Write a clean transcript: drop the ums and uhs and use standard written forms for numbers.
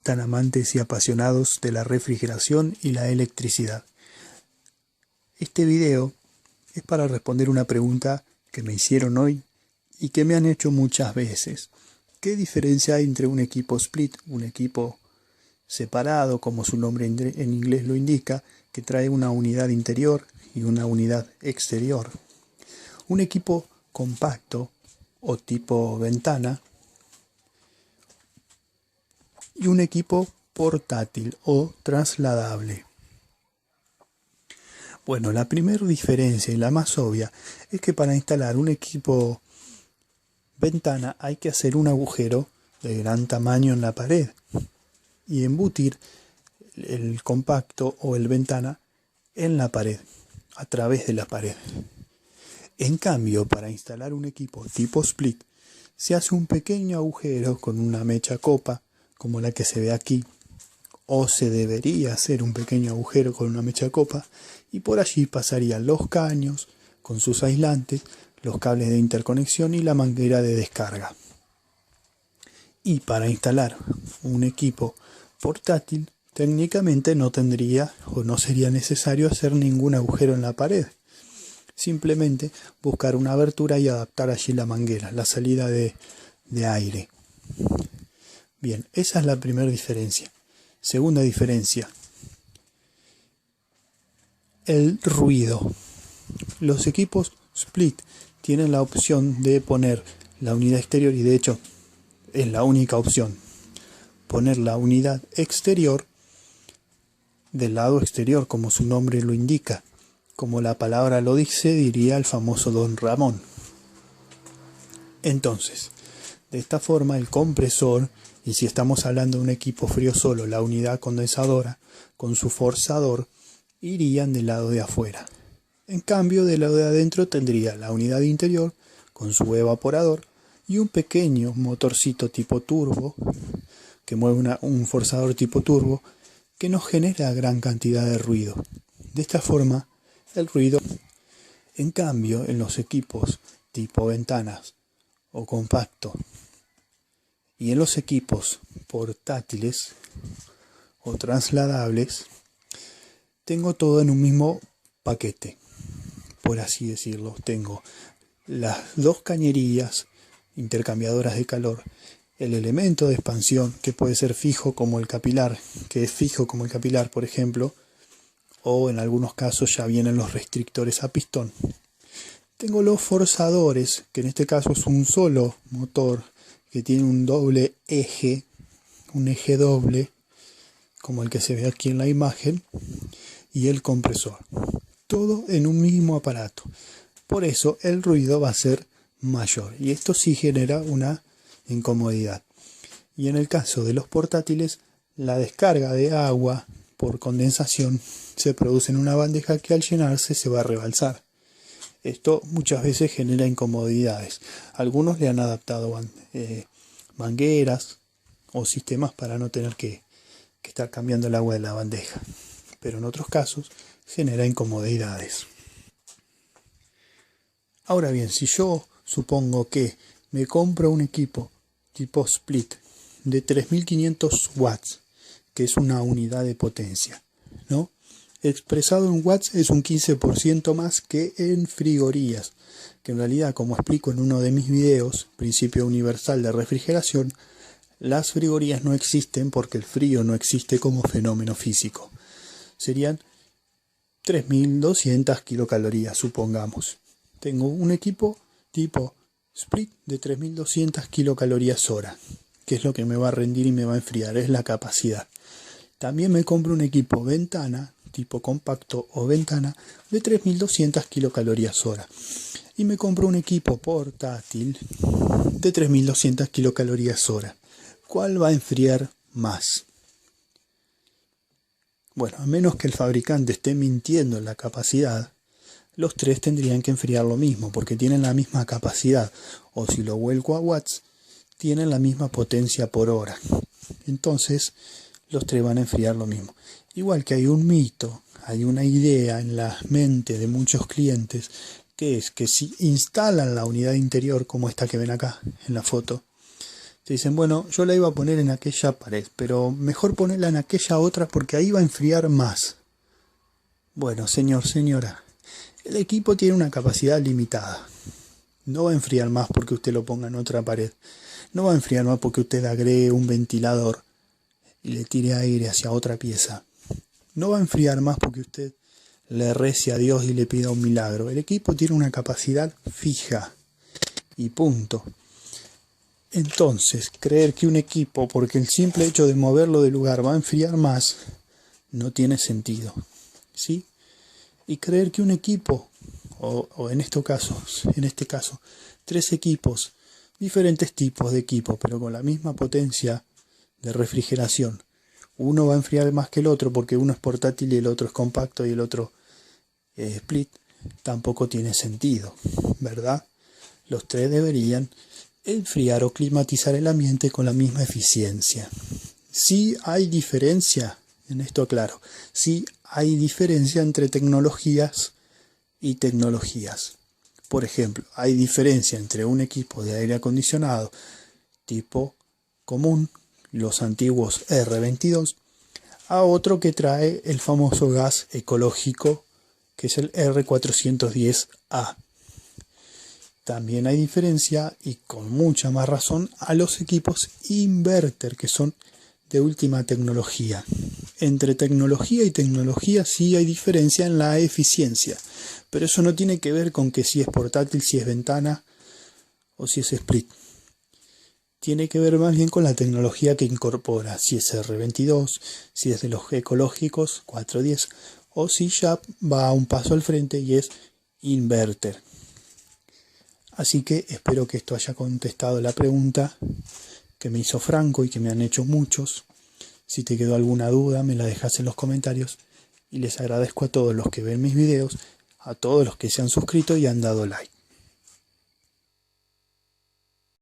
están amantes y apasionados de la refrigeración y la electricidad. Este video es para responder una pregunta que me hicieron hoy y que me han hecho muchas veces. ¿Qué diferencia hay entre un equipo split, un equipo separado, como su nombre en inglés lo indica, que trae una unidad interior y una unidad exterior? Un equipo compacto o tipo ventana y un equipo portátil o trasladable. Bueno, la primera diferencia y la más obvia es que para instalar un equipo ventana hay que hacer un agujero de gran tamaño en la pared y embutir el compacto o el ventana en la pared, a través de la pared. En cambio, para instalar un equipo tipo split, se hace un pequeño agujero con una mecha copa, como la que se ve aquí, o se debería hacer un pequeño agujero con una mecha copa, y por allí pasarían los caños con sus aislantes, los cables de interconexión y la manguera de descarga. Y para instalar un equipo portátil, técnicamente no tendría o no sería necesario hacer ningún agujero en la pared. Simplemente buscar una abertura y adaptar allí la manguera, la salida de aire. Bien, esa es la primera diferencia. Segunda diferencia, el ruido. Los equipos split tienen la opción de poner la unidad exterior, y de hecho es la única opción, poner la unidad exterior del lado exterior, como su nombre lo indica. Como la palabra lo dice, diría el famoso Don Ramón. Entonces, de esta forma el compresor, y si estamos hablando de un equipo frío solo, la unidad condensadora con su forzador, irían del lado de afuera. En cambio, del lado de adentro tendría la unidad interior con su evaporador y un pequeño motorcito tipo turbo, que mueve un forzador tipo turbo, que no genera gran cantidad de ruido. De esta forma, el ruido, en cambio, en los equipos tipo ventanas o compacto y en los equipos portátiles o trasladables, tengo todo en un mismo paquete, por así decirlo. Tengo las dos cañerías intercambiadoras de calor, el elemento de expansión, que puede ser fijo como el capilar, por ejemplo, o en algunos casos ya vienen los restrictores a pistón. Tengo los forzadores, que en este caso es un solo motor que tiene un doble eje, un eje doble, como el que se ve aquí en la imagen, y el compresor. Todo en un mismo aparato. Por eso el ruido va a ser mayor, y esto sí genera una incomodidad. Y en el caso de los portátiles, la descarga de agua por condensación se produce en una bandeja que al llenarse se va a rebalsar. Esto muchas veces genera incomodidades. Algunos le han adaptado mangueras o sistemas para no tener que estar cambiando el agua de la bandeja, pero en otros casos genera incomodidades. Ahora bien, si yo supongo que me compro un equipo tipo split de 3500 watts, que es una unidad de potencia, ¿no? Expresado en watts es un 15% más que en frigorías, que en realidad, como explico en uno de mis videos, Principio Universal de Refrigeración, las frigorías no existen porque el frío no existe como fenómeno físico. Serían 3200 kilocalorías, supongamos. Tengo un equipo tipo split de 3200 kilocalorías hora, que es lo que me va a rendir y me va a enfriar, es la capacidad. También me compro un equipo ventana, tipo compacto o ventana, de 3200 kilocalorías hora. Y me compro un equipo portátil de 3200 kilocalorías hora. ¿Cuál va a enfriar más? Bueno, a menos que el fabricante esté mintiendo en la capacidad, los tres tendrían que enfriar lo mismo, porque tienen la misma capacidad, o si lo vuelco a watts, tienen la misma potencia por hora. Entonces, los tres van a enfriar lo mismo. Igual que hay un mito, hay una idea en la mente de muchos clientes, que es que si instalan la unidad interior, como esta que ven acá en la foto, Te dicen, bueno, yo la iba a poner en aquella pared, pero mejor ponerla en aquella otra porque ahí va a enfriar más. Bueno, señor, señora, el equipo tiene una capacidad limitada. No va a enfriar más porque usted lo ponga en otra pared. No va a enfriar más porque usted agregue un ventilador y le tire aire hacia otra pieza. No va a enfriar más porque usted le rece a Dios y le pida un milagro. El equipo tiene una capacidad fija y punto. Entonces, creer que un equipo, porque el simple hecho de moverlo de lugar va a enfriar más, no tiene sentido, ¿sí? Y creer que un equipo, o en este caso, 3 equipos, diferentes tipos de equipos, pero con la misma potencia de refrigeración, uno va a enfriar más que el otro porque uno es portátil y el otro es compacto y el otro es split, tampoco tiene sentido, ¿verdad? Los 3 deberían enfriar o climatizar el ambiente con la misma eficiencia. Sí hay diferencia, en esto claro, sí hay diferencia entre tecnologías y tecnologías. Por ejemplo, hay diferencia entre un equipo de aire acondicionado tipo común, los antiguos R22, a otro que trae el famoso gas ecológico, que es el R410A. También hay diferencia, y con mucha más razón, a los equipos inverter, que son de última tecnología. Entre tecnología y tecnología sí hay diferencia en la eficiencia, pero eso no tiene que ver con que si es portátil, si es ventana o si es split. Tiene que ver más bien con la tecnología que incorpora, si es R22, si es de los ecológicos 410 o si ya va un paso al frente y es inverter. Así que espero que esto haya contestado la pregunta que me hizo Franco y que me han hecho muchos. Si te quedó alguna duda, me la dejas en los comentarios. Y les agradezco a todos los que ven mis videos, a todos los que se han suscrito y han dado like.